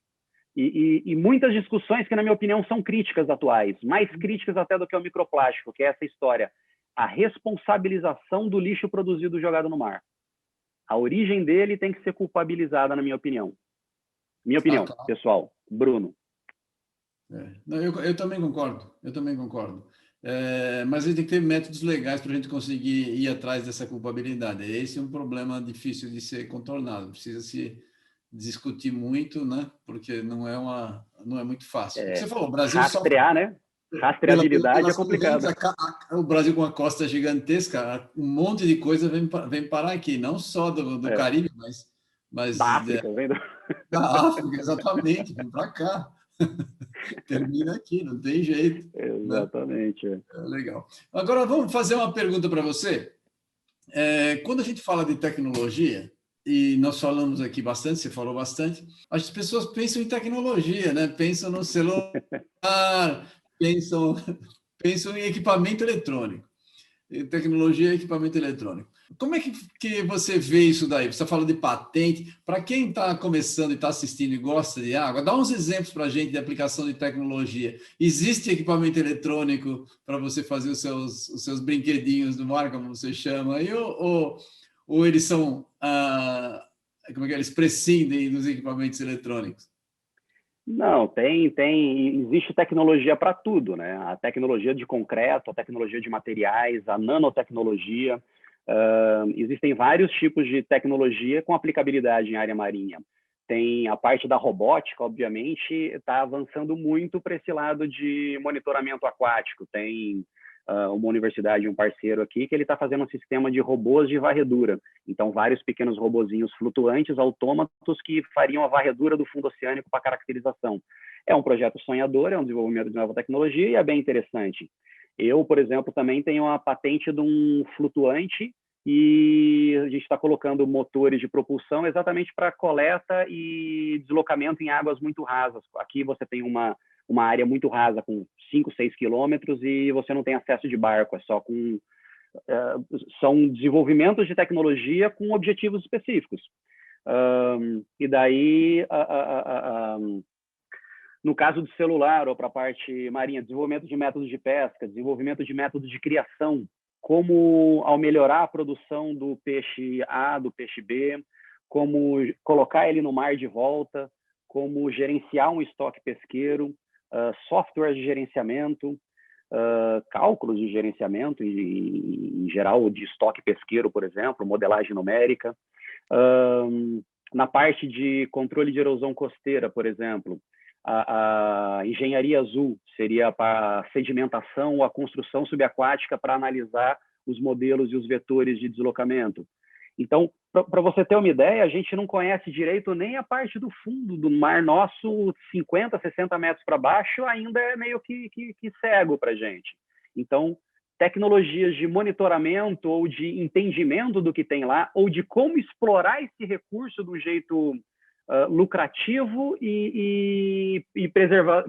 E muitas discussões que, na minha opinião, são críticas atuais, mais críticas até do que o microplástico, que é essa história: a responsabilização do lixo produzido e jogado no mar. A origem dele tem que ser culpabilizada, na minha opinião. Minha opinião, claro. Pessoal. Bruno. Não, eu também concordo, mas a gente tem que ter métodos legais para a gente conseguir ir atrás dessa culpabilidade. Esse é um problema difícil de ser contornado, precisa se discutir muito, né? Porque não é muito fácil. Você falou, o Brasil rastrear, né? Rastreabilidade é complicado. O Brasil com uma costa gigantesca, um monte de coisa vem parar aqui, não só do Caribe, mas da África, da África, exatamente, vem para cá. Termina aqui, não tem jeito. Exatamente. Né? Legal. Agora, vamos fazer uma pergunta para você. Quando a gente fala de tecnologia, e nós falamos aqui bastante, você falou bastante, as pessoas pensam em tecnologia, né? Pensam no celular, pensam em equipamento eletrônico. Tecnologia e equipamento eletrônico. Como é que você vê isso daí? Você fala de patente. Para quem está começando e está assistindo e gosta de água, dá uns exemplos para a gente de aplicação de tecnologia. Existe equipamento eletrônico para você fazer os seus brinquedinhos do mar, como você chama, ou eles são, como é que eles prescindem dos equipamentos eletrônicos? Não, existe tecnologia para tudo, né? A tecnologia de concreto, a tecnologia de materiais, a nanotecnologia. Existem vários tipos de tecnologia com aplicabilidade em área marinha. Tem a parte da robótica, obviamente, está avançando muito para esse lado de monitoramento aquático. Tem uma universidade, um parceiro aqui, que ele está fazendo um sistema de robôs de varredura. Então, vários pequenos robozinhos flutuantes, autômatos, que fariam a varredura do fundo oceânico para caracterização. É um projeto sonhador, é um desenvolvimento de nova tecnologia e é bem interessante. Eu, por exemplo, também tenho a patente de um flutuante e a gente está colocando motores de propulsão exatamente para coleta e deslocamento em águas muito rasas. Aqui você tem uma área muito rasa, com 5, 6 quilômetros, e você não tem acesso de barco, é só com... são desenvolvimentos de tecnologia com objetivos específicos. E daí, no caso do celular, ou para a parte marinha, desenvolvimento de métodos de pesca, desenvolvimento de métodos de criação, como, ao melhorar a produção do peixe A, do peixe B, como colocar ele no mar de volta, como gerenciar um estoque pesqueiro, software de gerenciamento, cálculos de gerenciamento, em geral, de estoque pesqueiro, por exemplo, modelagem numérica. Na parte de controle de erosão costeira, por exemplo, a engenharia azul seria para a sedimentação ou a construção subaquática para analisar os modelos e os vetores de deslocamento. Então, para você ter uma ideia, a gente não conhece direito nem a parte do fundo do mar nosso, 50, 60 metros para baixo, ainda é meio que cego para a gente. Então, tecnologias de monitoramento ou de entendimento do que tem lá, ou de como explorar esse recurso do jeito lucrativo e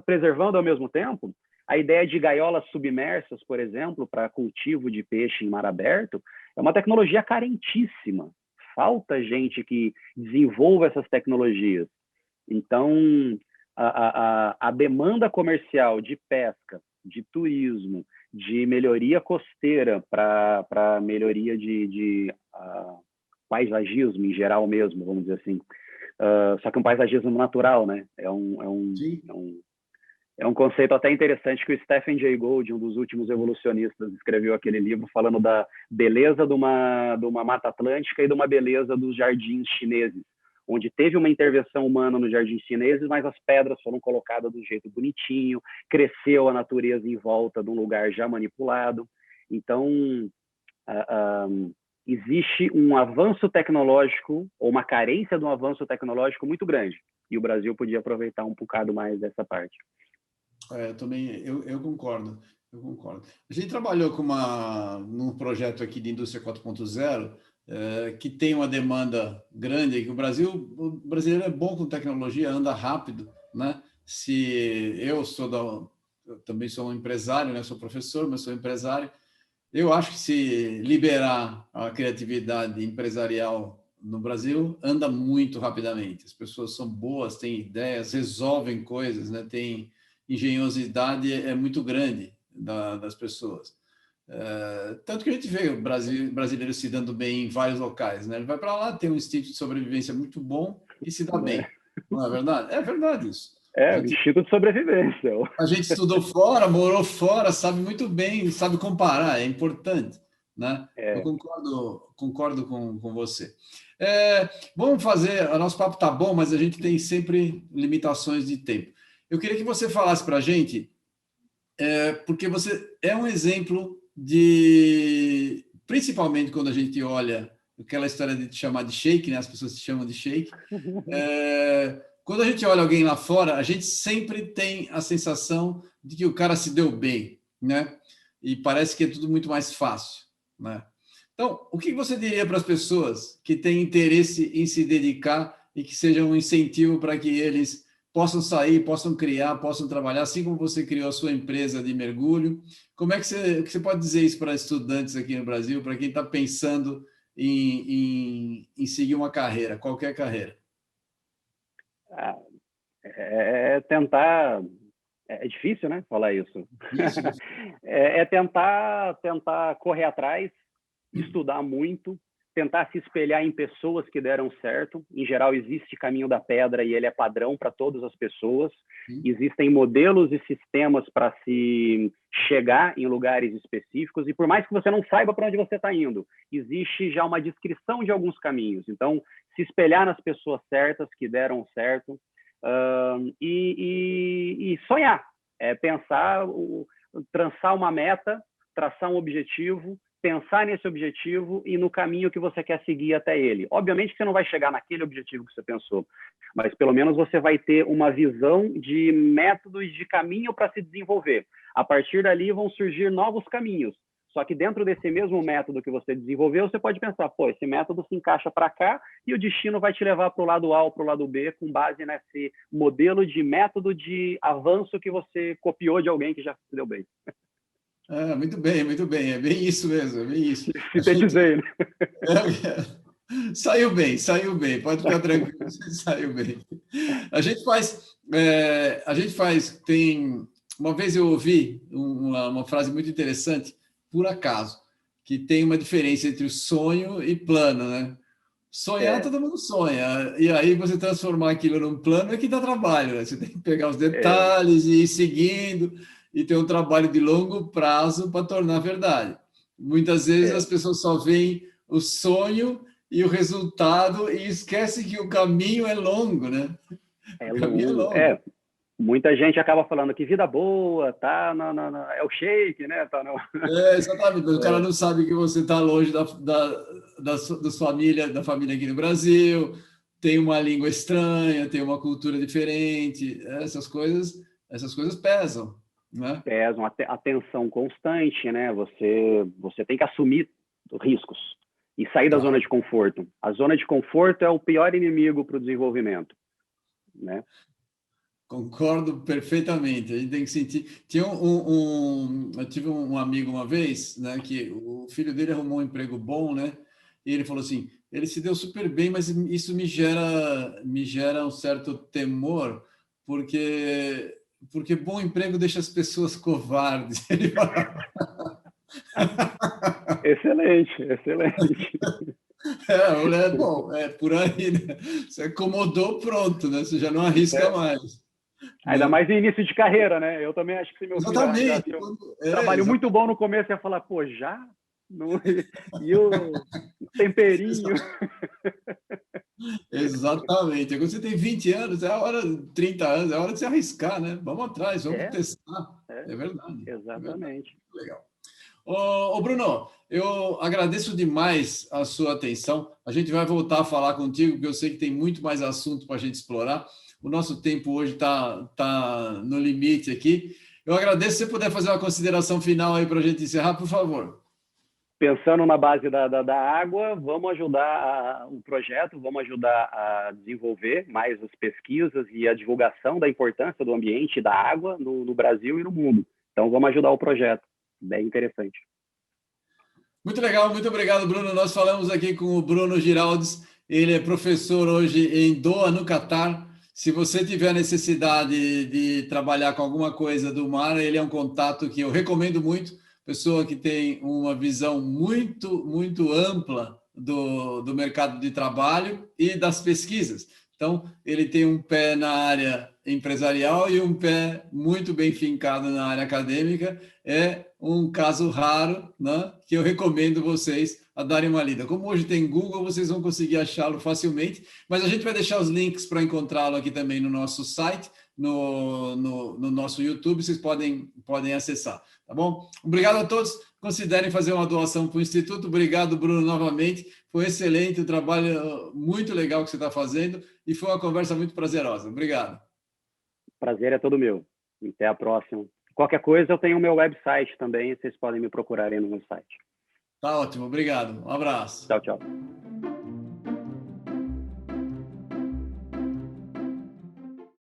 preservando ao mesmo tempo. A ideia de gaiolas submersas, por exemplo, para cultivo de peixe em mar aberto, é uma tecnologia carentíssima. Falta gente que desenvolva essas tecnologias. Então, a demanda comercial de pesca, de turismo, de melhoria costeira para melhoria de paisagismo em geral mesmo, vamos dizer assim. Só que um paisagismo natural, né? É um conceito até interessante que o Stephen Jay Gould, um dos últimos evolucionistas, escreveu aquele livro falando da beleza de uma Mata Atlântica e de uma beleza dos jardins chineses, onde teve uma intervenção humana nos jardins chineses, mas as pedras foram colocadas do jeito bonitinho, cresceu a natureza em volta de um lugar já manipulado. Então, existe um avanço tecnológico, ou uma carência de um avanço tecnológico muito grande, e o Brasil podia aproveitar um bocado mais dessa parte. Eu concordo, eu concordo. A gente trabalhou num projeto aqui de indústria 4.0, que tem uma demanda grande, que o brasileiro é bom com tecnologia, anda rápido, né? Eu também sou um empresário, né? Sou professor, mas sou empresário. Eu acho que se liberar a criatividade empresarial no Brasil, anda muito rapidamente. As pessoas são boas, têm ideias, resolvem coisas, né? Tem engenhosidade muito grande das pessoas. Tanto que a gente vê o brasileiro se dando bem em vários locais, né? Ele vai para lá, tem um instinto de sobrevivência muito bom e se dá bem. Não é verdade? É verdade isso. Instinto de sobrevivência. A gente estudou fora, morou fora, sabe muito bem, sabe comparar, é importante, né? Eu concordo com você. Vamos fazer, o nosso papo tá bom, mas a gente tem sempre limitações de tempo. Eu queria que você falasse para a gente, porque você é um exemplo principalmente quando a gente olha aquela história de te chamar de sheik, né? As pessoas te chamam de sheik. Quando a gente olha alguém lá fora, a gente sempre tem a sensação de que o cara se deu bem, né? E parece que é tudo muito mais fácil, né? Então, o que você diria para as pessoas que têm interesse em se dedicar e que seja um incentivo para que eles possam sair, possam criar, possam trabalhar, assim como você criou a sua empresa de mergulho? Como é que você pode dizer isso para estudantes aqui no Brasil, para quem está pensando em seguir uma carreira, qualquer carreira? Tentar... É difícil, né, falar isso. Isso. Tentar correr atrás, estudar muito, tentar se espelhar em pessoas que deram certo. Em geral, existe caminho da pedra e ele é padrão para todas as pessoas. Existem modelos e sistemas para se chegar em lugares específicos. E por mais que você não saiba para onde você está indo, existe já uma descrição de alguns caminhos. Então, se espelhar nas pessoas certas que deram certo e sonhar. Pensar, traçar uma meta, traçar um objetivo, pensar nesse objetivo e no caminho que você quer seguir até ele. Obviamente que você não vai chegar naquele objetivo que você pensou, mas pelo menos você vai ter uma visão de métodos de caminho para se desenvolver. A partir dali vão surgir novos caminhos. Só que dentro desse mesmo método que você desenvolveu, você pode pensar, esse método se encaixa para cá e o destino vai te levar para o lado A ou para o lado B com base nesse modelo de método de avanço que você copiou de alguém que já se deu bem. Muito bem, muito bem. É bem isso mesmo, é bem isso. Sintetizei, né? Saiu bem, pode ficar tranquilo, saiu bem. Uma vez eu ouvi uma frase muito interessante, por acaso, que tem uma diferença entre o sonho e plano, né? Sonhar, todo mundo sonha. E aí você transformar aquilo num plano é que dá trabalho, né? Você tem que pegar os detalhes e ir seguindo e ter um trabalho de longo prazo para tornar verdade. Muitas vezes as pessoas só veem o sonho e o resultado e esquecem que o caminho é longo, né? É O caminho é longo. longo. Muita gente acaba falando que vida boa, tá é o shake, né? Tá no... Exatamente, mas o cara não sabe que você está longe da família aqui no Brasil, tem uma língua estranha, tem uma cultura diferente, essas coisas pesam, né? Pesam, atenção constante, né? Você tem que assumir riscos e sair da zona de conforto. A zona de conforto é o pior inimigo para o desenvolvimento, né? Concordo perfeitamente. A gente tem que sentir. Eu tive um amigo uma vez, né, que o filho dele arrumou um emprego bom, né? E ele falou assim: ele se deu super bem, mas isso me gera um certo temor, porque bom emprego deixa as pessoas covardes. Ele falava. Excelente, excelente. Bom, é por aí, né? Você acomodou, pronto, né? Você já não arrisca mais. Ainda Né? mais no início de carreira, né? Eu também acho que se meu filho Exatamente. arranjasse um trabalho muito bom no começo, ia falar, pô, já? Não... E o temperinho. Exatamente. Quando você tem 20 anos, é a hora, 30 anos, é a hora de se arriscar, né? Vamos atrás, vamos testar. É verdade. É verdade. Exatamente. Legal. Ô, Bruno, eu agradeço demais a sua atenção. A gente vai voltar a falar contigo, porque eu sei que tem muito mais assunto para a gente explorar. O nosso tempo hoje tá no limite aqui. Eu agradeço. Se você puder fazer uma consideração final aí para a gente encerrar, por favor. Pensando na base da água, vamos ajudar o projeto, vamos ajudar a desenvolver mais as pesquisas e a divulgação da importância do ambiente e da água no Brasil e no mundo. Então, vamos ajudar o projeto. Bem interessante. Muito legal, muito obrigado, Bruno. Nós falamos aqui com o Bruno Giraldes, ele é professor hoje em Doha, no Catar. Se você tiver necessidade de trabalhar com alguma coisa do mar, ele é um contato que eu recomendo muito. Pessoa que tem uma visão muito ampla do mercado de trabalho e das pesquisas. Então, ele tem um pé na área empresarial e um pé muito bem fincado na área acadêmica. É um caso raro, né, que eu recomendo vocês a darem uma lida. Como hoje tem Google, vocês vão conseguir achá-lo facilmente, mas a gente vai deixar os links para encontrá-lo aqui também no nosso site, no nosso YouTube, vocês podem acessar, tá bom? Obrigado a todos, considerem fazer uma doação para o Instituto. Obrigado, Bruno, novamente, foi excelente, um trabalho muito legal que você está fazendo e foi uma conversa muito prazerosa. Obrigado. Prazer é todo meu. Até a próxima. Qualquer coisa, eu tenho o meu website também, vocês podem me procurar aí no meu site. Tá ótimo, obrigado. Um abraço. Tchau, tchau.